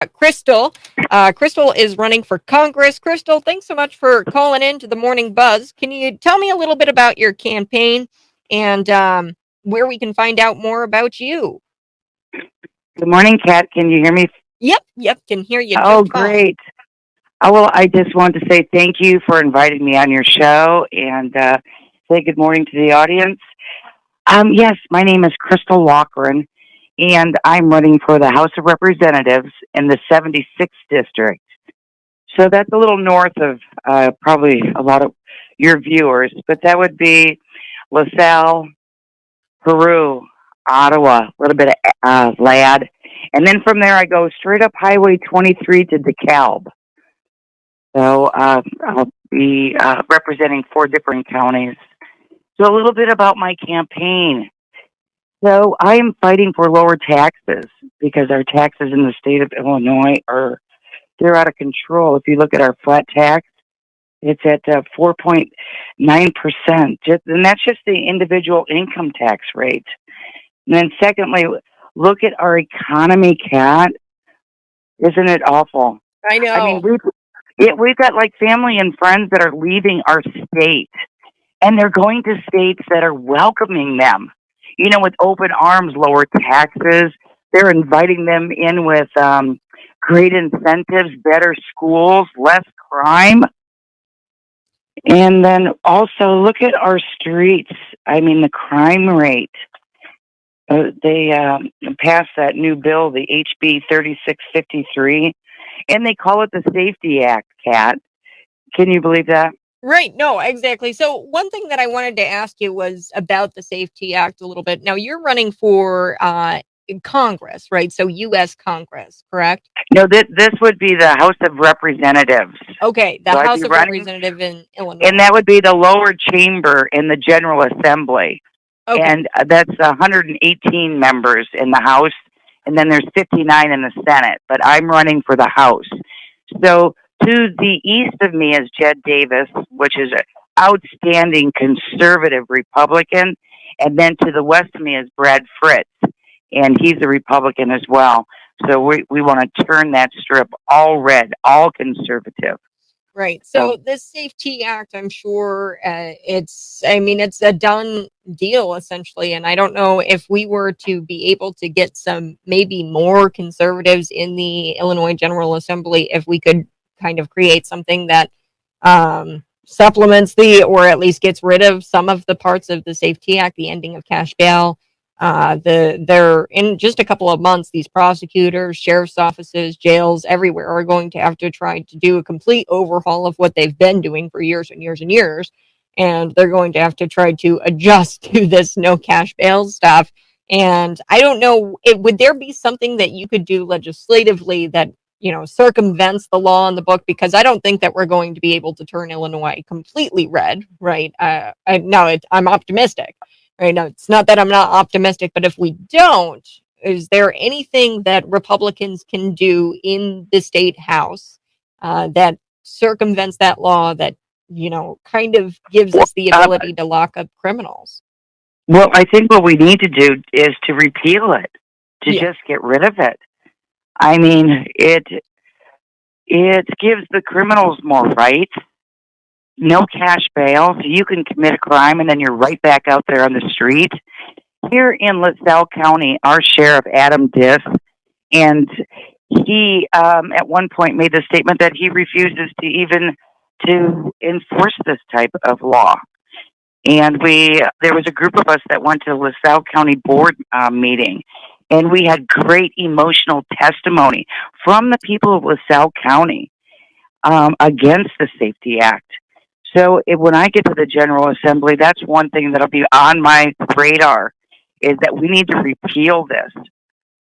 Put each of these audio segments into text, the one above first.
Crystal. Crystal is running for Congress. Crystal, thanks so much for calling in to the Morning Buzz. Can you tell me a little bit about your campaign and where we can find out more about you? Good morning, Kat. Can you hear me? Yep, can hear you Oh, just fine. great. Well, I just wanted to say thank you for inviting me on your show and say good morning to the audience. Yes, my name is Crystal Loughran, and I'm running for the House of Representatives in the 76th District. So that's a little north of probably a lot of your viewers, but that would be LaSalle, Peru, Ottawa, a little bit of Ladd. And then from there, I go straight up Highway 23 to DeKalb. So I'll be representing four different counties. So a little bit about my campaign. So I am fighting for lower taxes because our taxes in the state of Illinois they're out of control. If you look at our flat tax, it's at 4.9%. And that's just the individual income tax rate. And then secondly, look at our economy, Kat. Isn't it awful? I I mean, know. we've got like family and friends that are leaving our state, and they're going to states that are welcoming them. You know, with open arms, lower taxes. They're inviting them in with great incentives, better schools, less crime. And then also look at our streets. I mean, the crime rate. They passed that new bill, the HB 3653, and they call it the Safety Act, Kat. Can you believe that? Right, no, exactly. So one thing that I wanted to ask you was about the Safety Act a little bit. Now you're running for Congress, right? So U.S. Congress, correct? No, this would be the House of Representatives. Okay, the So I'd be House of running, Representative in and Illinois. that would be the lower chamber in the General Assembly. Okay, And that's 118 members in the House, and then there's 59 in the Senate. But I'm running for the House. So to the east of me is Jed Davis, which is an outstanding conservative Republican, and then to the west of me is Brad Fritz, and he's a Republican as well. So we want to turn that strip all red, all conservative. right. So So this Safety Act, I'm sure I mean, it's a done deal essentially. And I don't know if we were to be able to get some maybe more conservatives in the Illinois General Assembly, if we could kind of create something that supplements or at least gets rid of some of the parts of the Safety Act, the ending of cash bail. They're in just a couple of months. These prosecutors, sheriff's offices, jails, everywhere are going to have to try to do a complete overhaul of what they've been doing for years and years and years, and they're going to have to try to adjust to this no cash bail stuff. And I don't know, would there be something that you could do legislatively that circumvents the law in the book? Because I don't think that we're going to be able to turn Illinois completely red, right? I'm optimistic. Right now, it's not that I'm not optimistic, but if we don't, is there anything that Republicans can do in the state house that circumvents that law, that kind of gives us the uh, ability to lock up criminals? well, I think what we need to do is to repeal it, to Yeah, just get rid of it. I mean, it gives the criminals more rights. No cash bail, so you can commit a crime and then you're right back out there on the street. Here in LaSalle County, our sheriff Adam Diss, and he at one point made the statement that he refuses to even to enforce this type of law. And there was a group of us that went to the LaSalle County Board meeting, and we had great emotional testimony from the people of LaSalle County against the Safety Act. So when I get to the General Assembly, that's one thing that'll be on my radar is that we need to repeal this.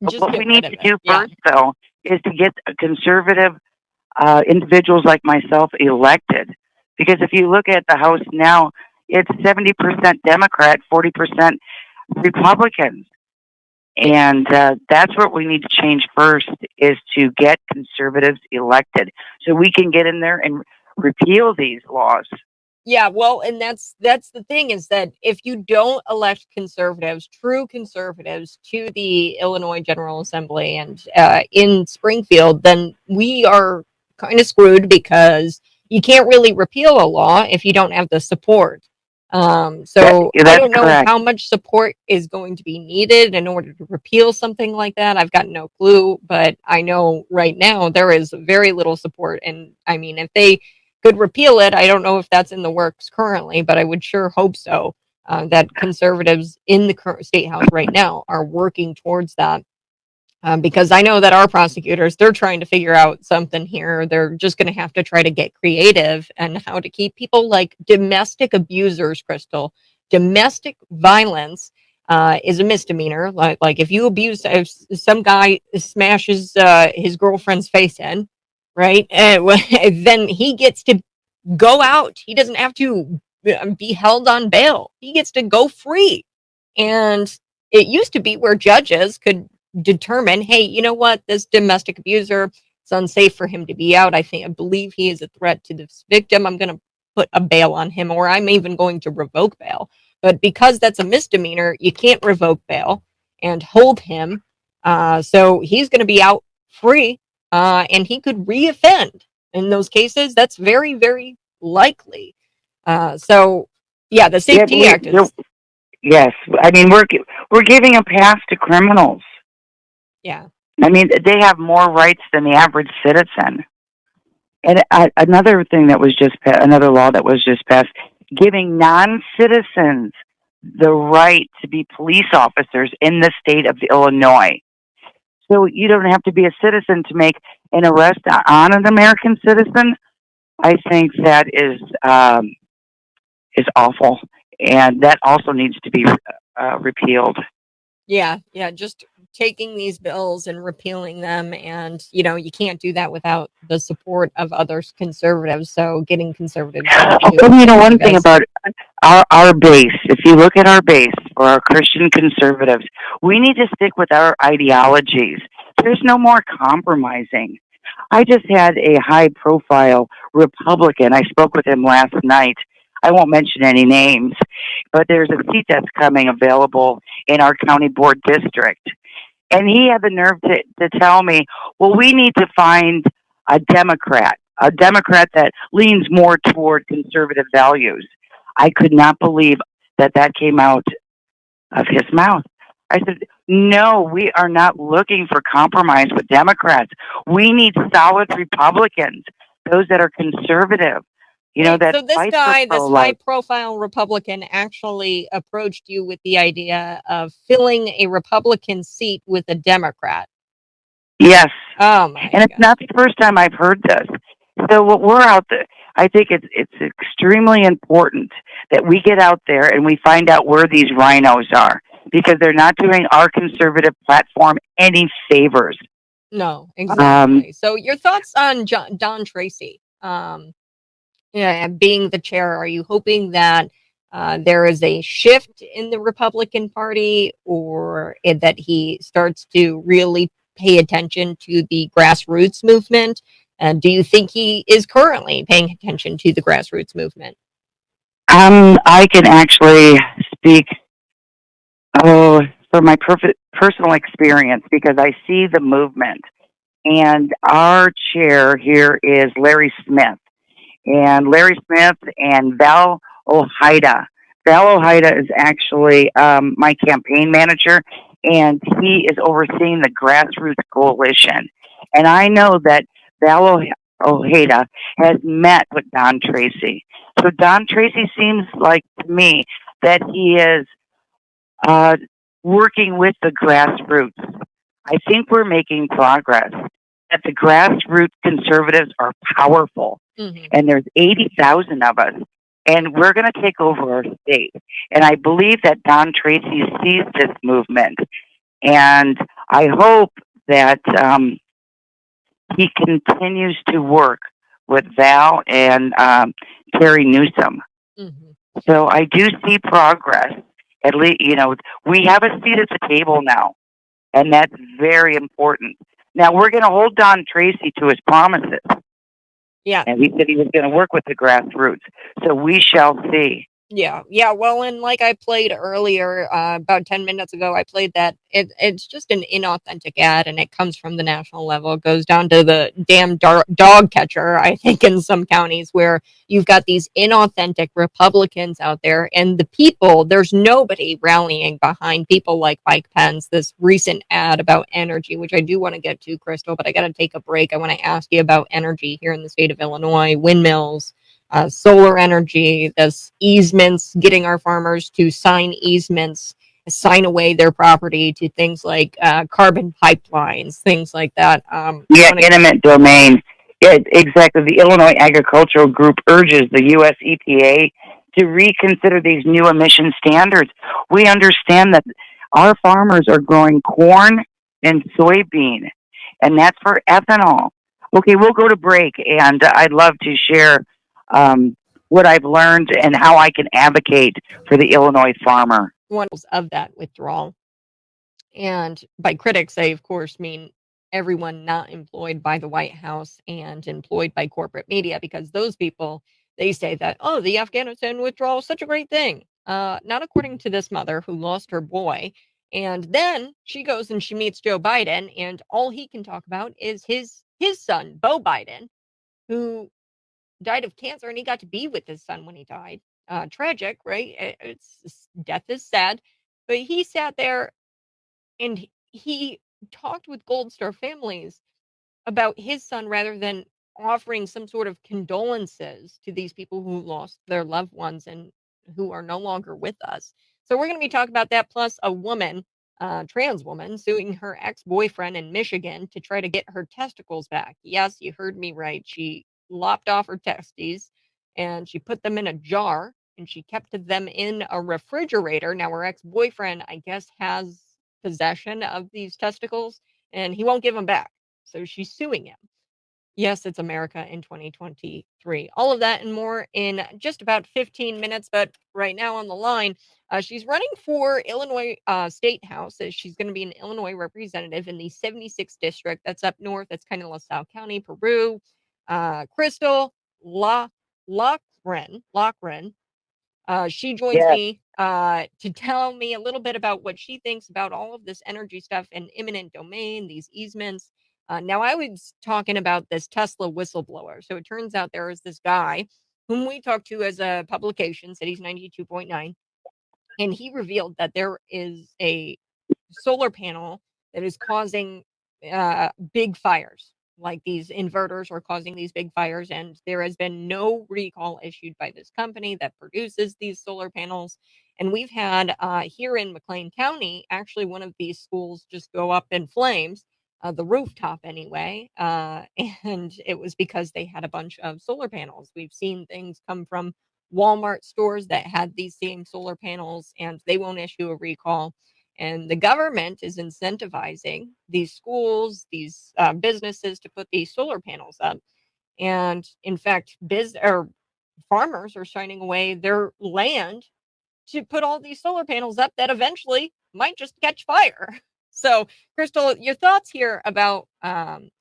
But just what we get rid need of to it. do Yeah. first, though, is to get conservative individuals like myself elected. Because if you look at the House now, it's 70% Democrat, 40% Republicans. And that's what we need to change first is to get conservatives elected so we can get in there and repeal these laws. Yeah, well, and that's the thing is that if you don't elect conservatives, true conservatives, to the Illinois General Assembly and in Springfield, then we are kind of screwed because you can't really repeal a law if you don't have the support. So I That's don't know correct. how much support is going to be needed in order to repeal something like that. I've got no clue, but I know right now there is very little support. And I mean, if they could repeal it. I don't know if that's in the works currently, but I would sure hope so. That conservatives in the current state house right now are working towards that. Because I know that our prosecutors, they're trying to figure out something here. They're just going to have to try to get creative and how to keep people like domestic abusers, Crystal. Domestic violence is a misdemeanor. Like if you abuse, if some guy smashes his girlfriend's face in, right? Then he gets to go out. He doesn't have to be held on bail. He gets to go free. And it used to be where judges could determine, hey, you know what, this domestic abuser, it's unsafe for him to be out. I believe he is a threat to this victim. I'm going to put a bail on him, or I'm even going to revoke bail. But because that's a misdemeanor, you can't revoke bail and hold him. So he's going to be out free, and he could reoffend. In those cases, that's very, very likely. So, yeah, the Yeah, Safety Act is, yes. I mean, we're giving a pass to criminals. yeah, I mean, they have more rights than the average citizen. And another thing that was just another law that was just passed, giving non-citizens the right to be police officers in the state of Illinois. So you don't have to be a citizen to make an arrest on an American citizen. I think that is awful, and that also needs to be repealed. yeah, just taking these bills and repealing them, and you can't do that without the support of other conservatives. So getting conservatives Well, into you know, what you one thing guys, about our base, if you look at our base or our Christian conservatives, we need to stick with our ideologies. There's no more compromising. I just had a high profile Republican. I spoke with him last night. I won't mention any names, but there's a seat that's coming available in our county board district. And he had the nerve to tell me, well, we need to find a Democrat that leans more toward conservative values. I could not believe that that came out of his mouth. I said, no, we are not looking for compromise with Democrats. We need solid Republicans, those that are conservative, wait, that so this fight for guy, pro this high life. profile Republican, actually approached you with the idea of filling a Republican seat with a Democrat. Yes. Oh my And it's gosh. not the first time I've heard this. So what we're out there, I think it's extremely important that we get out there and we find out where these rhinos are because they're not doing our conservative platform any favors. No, Um, exactly. So your thoughts on Don Tracy? Yeah, being the chair, are you hoping that there is a shift in the Republican Party, or that he starts to really pay attention to the grassroots movement? And do you think he is currently paying attention to the grassroots movement? I can actually speak oh, from my personal experience because I see the movement. And our chair here is Larry Smith. And Larry Smith and Val Ojeda. Val Ojeda is actually my campaign manager, and he is overseeing the Grassroots Coalition. And I know that Val Ojeda has met with Don Tracy. So Don Tracy seems like to me that he is uh, working with the grassroots. I think we're making progress. That the grassroots conservatives are powerful, Hmm. and there's 80,000 of us, and we're going to take over our state. And I believe that Don Tracy sees this movement, and I hope that he continues to work with Val and Terry Newsom. Hmm. So I do see progress. At least, we have a seat at the table now, and that's very important. Now we're going to hold Don Tracy to his promises. Yeah. And he said he was going to work with the grassroots. So we shall see. Yeah, yeah. Well, and like I played earlier, about 10 minutes ago, I played that. It's just an inauthentic ad, and it comes from the national level. It goes down to the damn dog catcher, I think, in some counties where you've got these inauthentic Republicans out there, and the people. There's nobody rallying behind people like Mike Pence. This recent ad about energy, which I do want to get to, Crystal, but I got to take a break. I want to ask you about energy here in the state of Illinois, windmills, solar energy, this easements, getting our farmers to sign easements, sign away their property to things like carbon pipelines, things like that. Yeah, Want to intimate domain. Yeah, exactly. The Illinois Agricultural Group urges the U.S. EPA to reconsider these new emission standards. We understand that our farmers are growing corn and soybean, and that's for ethanol. Okay, we'll go to break, and I'd love to share um, what I've learned and how I can advocate for the Illinois farmer. one of that withdrawal. And by critics, they, of course, mean everyone not employed by the White House and employed by corporate media, because those people, they say that, oh, the Afghanistan withdrawal is such a great thing. Not according to this mother who lost her boy. And then she goes and she meets Joe Biden, and all he can talk about is his son, Beau Biden, who died of cancer, and he got to be with his son when he died. Tragic, right? Death is sad, but he sat there and he talked with Gold Star families about his son rather than offering some sort of condolences to these people who lost their loved ones and who are no longer with us. So we're going to be talking about that, plus a woman, trans woman, suing her ex-boyfriend in Michigan to try to get her testicles back. Yes, you heard me right. She lopped off her testes and she put them in a jar and she kept them in a refrigerator. Now her ex-boyfriend, I guess, has possession of these testicles and he won't give them back. So she's suing him. Yes, it's America in 2023. All of that and more in just about 15 minutes. But right now on the line, she's running for Illinois State House. She's going to be an Illinois representative in the 76th district. That's up north. That's kind of LaSalle County, Peru. Crystal Loughran. She joins Yes. me to tell me a little bit about what she thinks about all of this energy stuff and eminent domain, these easements. Now, I was talking about this Tesla whistleblower. So it turns out there is this guy whom we talked to as a publication, Cities 92.9, and he revealed that there is a solar panel that is causing big fires. Like these inverters are causing these big fires, and there has been no recall issued by this company that produces these solar panels. And we've had here in McLean County, actually, one of these schools just go up in flames, the rooftop anyway. And it was because they had a bunch of solar panels. We've seen things come from Walmart stores that had these same solar panels, and they won't issue a recall. And the government is incentivizing these schools, these businesses to put these solar panels up. And in fact, farmers are signing away their land to put all these solar panels up that eventually might just catch fire. So, Crystal, your thoughts here about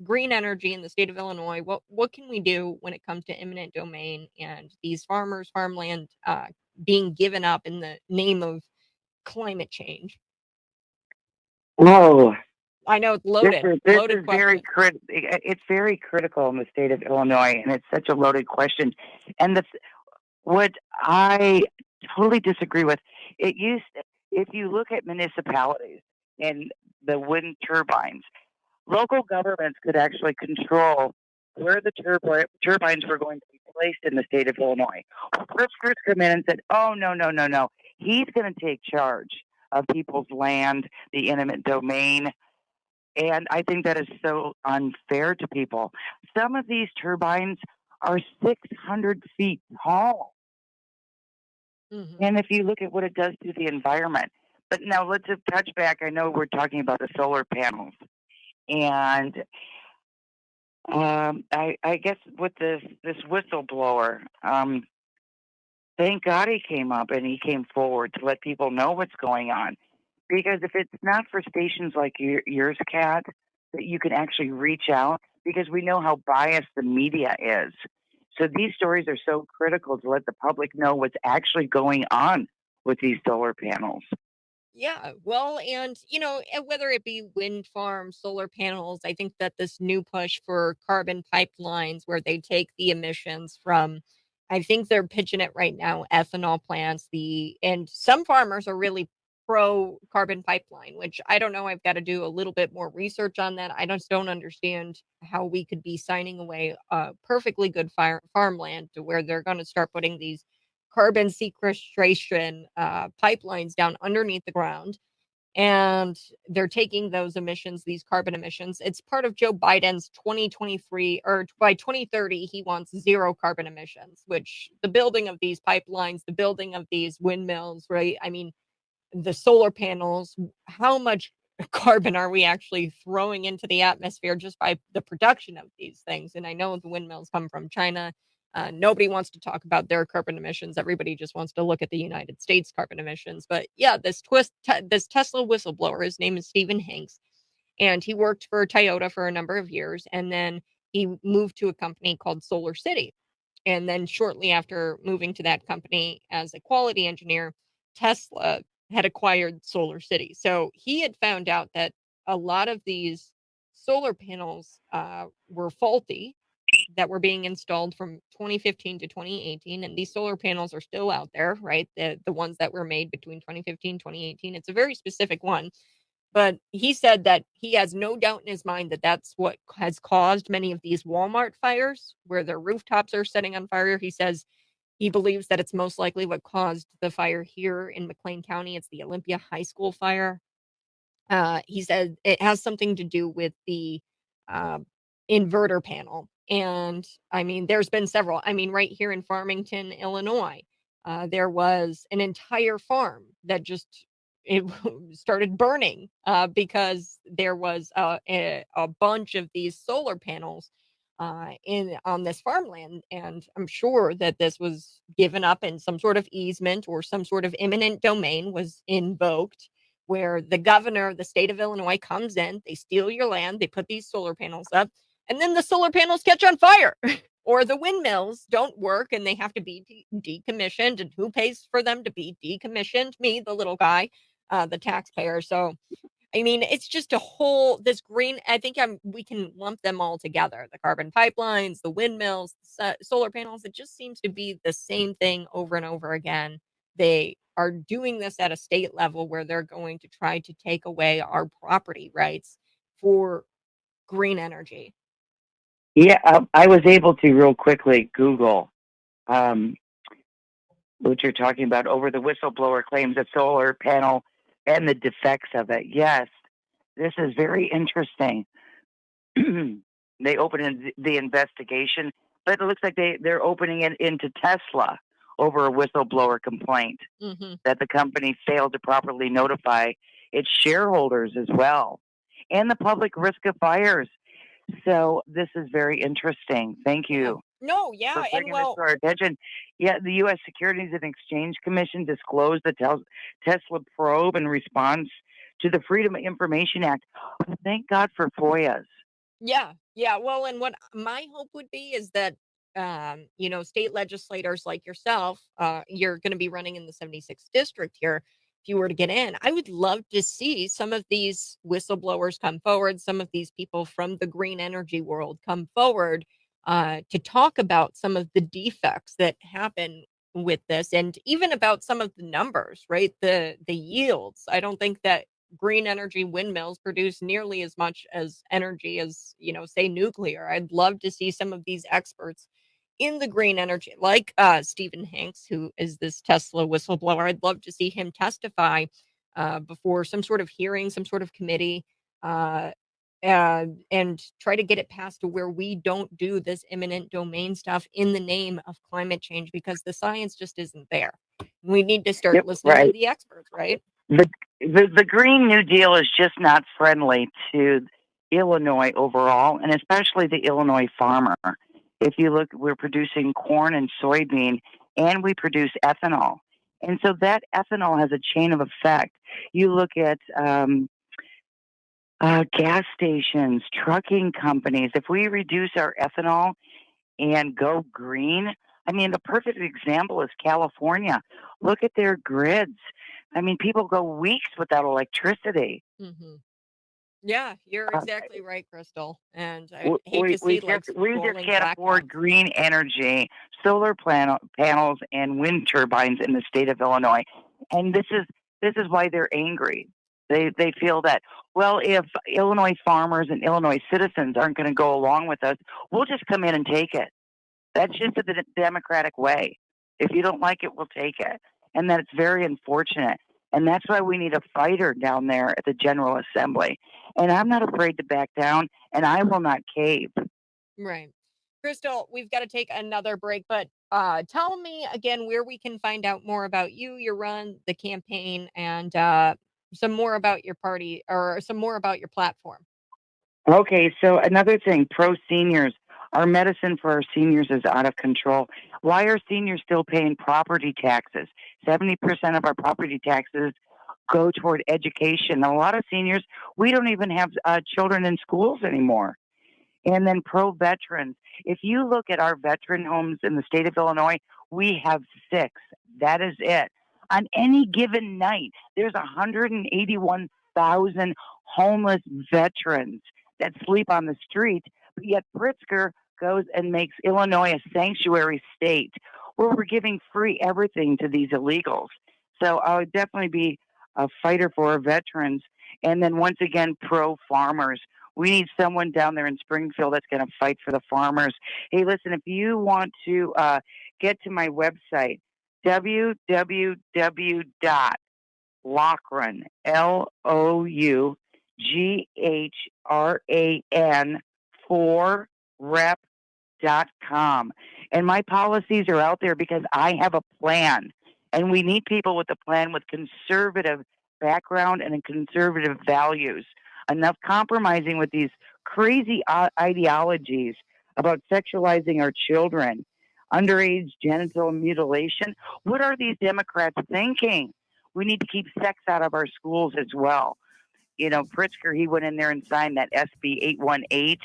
green energy in the state of Illinois? What can we do when it comes to eminent domain and these farmers' farmland being given up in the name of climate change? Oh, I know it's this loaded, is this loaded is very question. it's very critical in the state of Illinois, and it's such a loaded question. And what I totally disagree with, it used if you look at municipalities and the wind turbines, local governments could actually control where the turbines were going to be placed in the state of Illinois. Pritzkers come in and said, "Oh no, no, no, no! He's going to take charge of people's land, the intimate domain." And I think that is so unfair to people. Some of these turbines are 600 feet tall. Hmm. And if you look at what it does to the environment, but now let's just touch back. I know we're talking about the solar panels. And I guess with this whistleblower, thank God he came up and he came forward to let people know what's going on. Because if it's not for stations like yours, Kat, that you can actually reach out, because we know how biased the media is. So these stories are so critical to let the public know what's actually going on with these solar panels. Yeah, well, and whether it be wind farms, solar panels, I think that this new push for carbon pipelines where they take the emissions from, I think they're pitching it right now, ethanol plants, and some farmers are really pro carbon pipeline, which I don't know. I've got to do a little bit more research on that. I just don't understand how we could be signing away perfectly good farmland to where they're going to start putting these carbon sequestration pipelines down underneath the ground. And they're taking those emissions, these carbon emissions. It's part of Joe Biden's 2023, or by 2030, he wants zero carbon emissions, which the building of these pipelines, the building of these windmills, right? I mean, the solar panels, how much carbon are we actually throwing into the atmosphere just by the production of these things? And I know the windmills come from China. Nobody wants to talk about their carbon emissions. Everybody just wants to look at the United States carbon emissions. But yeah, this Tesla whistleblower, his name is Stephen Hanks, and he worked for Toyota for a number of years, and then he moved to a company called Solar City. And then shortly after moving to that company as a quality engineer, Tesla had acquired Solar City. So he had found out that a lot of these solar panels were faulty that were being installed from 2015 to 2018. And these solar panels are still out there, right? The ones that were made between 2015 2018. It's a very specific one. But he said that he has no doubt in his mind that that's what has caused many of these Walmart fires where their rooftops are setting on fire. He says he believes that it's most likely what caused the fire here in McLean County. It's the Olympia High School fire. He said it has something to do with the uh, inverter panel. And I mean, there's been several. I mean, right here in Farmington, Illinois, there was an entire farm that just it started burning because there was a bunch of these solar panels in on this farmland, and I'm sure that this was given up in some sort of easement or some sort of eminent domain was invoked where the governor of the state of Illinois comes in, they steal your land, they put these solar panels up, and then the solar panels catch on fire. Or the windmills don't work and they have to be decommissioned. And who pays for them to be decommissioned? Me, the little guy, the taxpayer. So I mean, it's just a whole this green. I think we can lump them all together: the carbon pipelines, the windmills, the solar panels. It just seems to be the same thing over and over again. They are doing this at a state level where they're going to try to take away our property rights for green energy. Yeah, I was able to real quickly Google um, what you're talking about over the whistleblower claims of solar panel and the defects of it. Yes, this is very interesting. They opened the investigation, but it looks like they're opening it into Tesla over a whistleblower complaint Mm-hmm. that the company failed to properly notify its shareholders as well and the public risk of fires. So this is very interesting. Thank Yeah. you No. for Yeah. And bringing this well, to our attention. Yeah, the U.S. Securities and Exchange Commission disclosed the Tesla probe in response to the Freedom of Information Act. Thank God for FOIAs. yeah, yeah. Well, and what my hope would be is that, state legislators like yourself, you're going to be running in the 76th district here. If you were to get in, I would love to see some of these whistleblowers come forward, some of these people from the green energy world come forward to talk about some of the defects that happen with this, and even about some of the numbers, right? The yields. I don't think that green energy windmills produce nearly as much as energy as, say nuclear. I'd love to see some of these experts in the green energy, like Stephen Hanks, who is this Tesla whistleblower. I'd love to see him testify before some sort of hearing, some sort of committee, uh, and try to get it passed to where we don't do this eminent domain stuff in the name of climate change because the science just isn't there. We need to start Yep, listening to right. the experts, right? The, the Green New Deal is just not friendly to Illinois overall, and especially the Illinois farmer. If you look, we're producing corn and soybean, and we produce ethanol. And so that ethanol has a chain of effect. You look at gas stations, trucking companies. If we reduce our ethanol and go green. I mean, the perfect example is California. Look at their grids. I mean, people go weeks without electricity. Hmm. Yeah, you're Uh, exactly right, Crystal. And I hate we to see like we just rolling can't afford blackouts. green energy, panels, and wind turbines in the state of Illinois, and this is why they're angry. They feel that, well, if Illinois farmers and Illinois citizens aren't going to go along with us, we'll just come in and take it. That's just the democratic way. If you don't like it, we'll take it, and that's very unfortunate. And that's why we need a fighter down there at the General Assembly. And I'm not afraid to back down, and I will not cave. Right. Crystal, we've got to take another break, but tell me again where we can find out more about you, your run, the campaign, and some more about your party or some more about your platform. Okay, so another thing, pro seniors. Our medicine for our seniors is out of control. Why are seniors still paying property taxes? 70% of our property taxes go toward education. A lot of seniors, we don't even have children in schools anymore. And then pro veterans. If you look at our veteran homes in the state of Illinois, we have six. That is it. On any given night, there's 181,000 homeless veterans that sleep on the street, but yet Pritzker goes and makes Illinois a sanctuary state where we're giving free everything to these illegals. So I would definitely be a fighter for our veterans. And then once again, pro farmers. We need someone down there in Springfield that's going to fight for the farmers. Hey, listen, if you want to get to my website, www.Loughran, Loughran, 4rep.com. And my policies are out there because I have a plan. And we need people with a plan with conservative background and conservative values. Enough compromising with these crazy ideologies about sexualizing our children, underage genital mutilation. What are these Democrats thinking? We need to keep sex out of our schools as well. You know, Pritzker, he went in there and signed that SB 818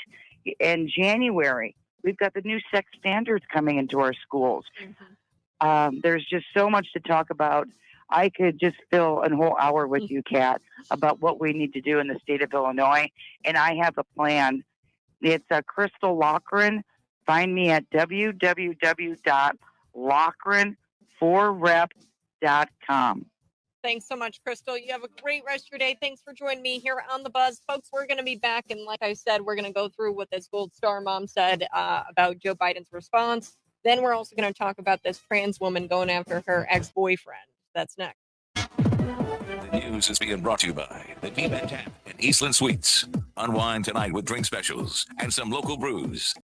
in January. We've got the new sex standards coming into our schools. Mhm. There's just so much to talk about. I could just fill a whole hour with you, Kat, about what we need to do in the state of Illinois. And I have a plan. It's Crystal Loughran. Find me at www.Loughran4rep.com. Thanks so much, Crystal. You have a great rest of your day. Thanks for joining me here on the Buzz. Folks, we're going to be back. And like I said, we're going to go through what this Gold Star mom said about Joe Biden's response. Then we're also going to talk about this trans woman going after her ex boyfriend. That's next. The news is being brought to you by the Deep End Tap and Eastland Suites. Unwind tonight with drink specials and some local brews.